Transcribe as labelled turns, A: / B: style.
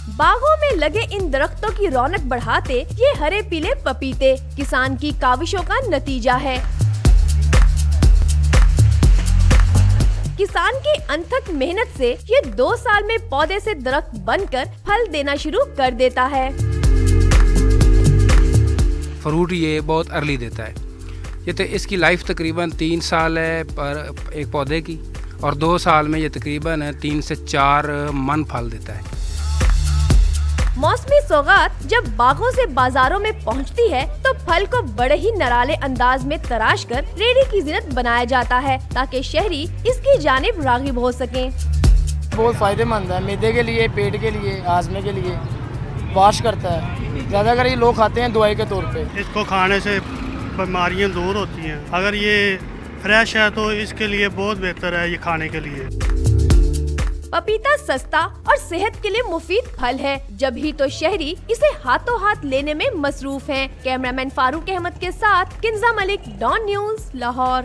A: बागों में लगे इन दरख्तों की रौनक बढ़ाते ये हरे पीले पपीते किसान की काविशों का नतीजा है। किसान की अनथक मेहनत से ये 2 साल में पौधे से दरख्त बनकर फल देना शुरू कर देता है।
B: फ्रूट ये बहुत अर्ली देता है। ये तो इसकी लाइफ तकरीबन 3 साल है पर एक पौधे की, और 2 साल में ये तकरीबन 3 से 4 मन फल देता है।
A: मौसमी सौगात जब बागों से बाजारों में पहुंचती है तो फल को बड़े ही नराले अंदाज में तराश कर रेडी की जीनत बनाया जाता है ताकि शहरी इसकी जानिब राग़िब हो सकें।
C: बहुत फायदेमंद है, मैदे के लिए, पेट के लिए, आजमे के लिए वाश करता है। ज़्यादातर ये लोग खाते हैं दवाई के तौर पे।
D: इसको खाने से बीमारियां दूर होती हैं। अगर ये फ्रेश है तो इसके लिए बहुत बेहतर है ये खाने के लिए।
A: पपीता सस्ता और सेहत के लिए मुफीद फल है, जब ही तो शहरी इसे हाथों हाथ लेने में मसरूफ हैं। कैमरामैन फारूक अहमद के साथ किंजा मलिक, डॉन न्यूज़, लाहौर।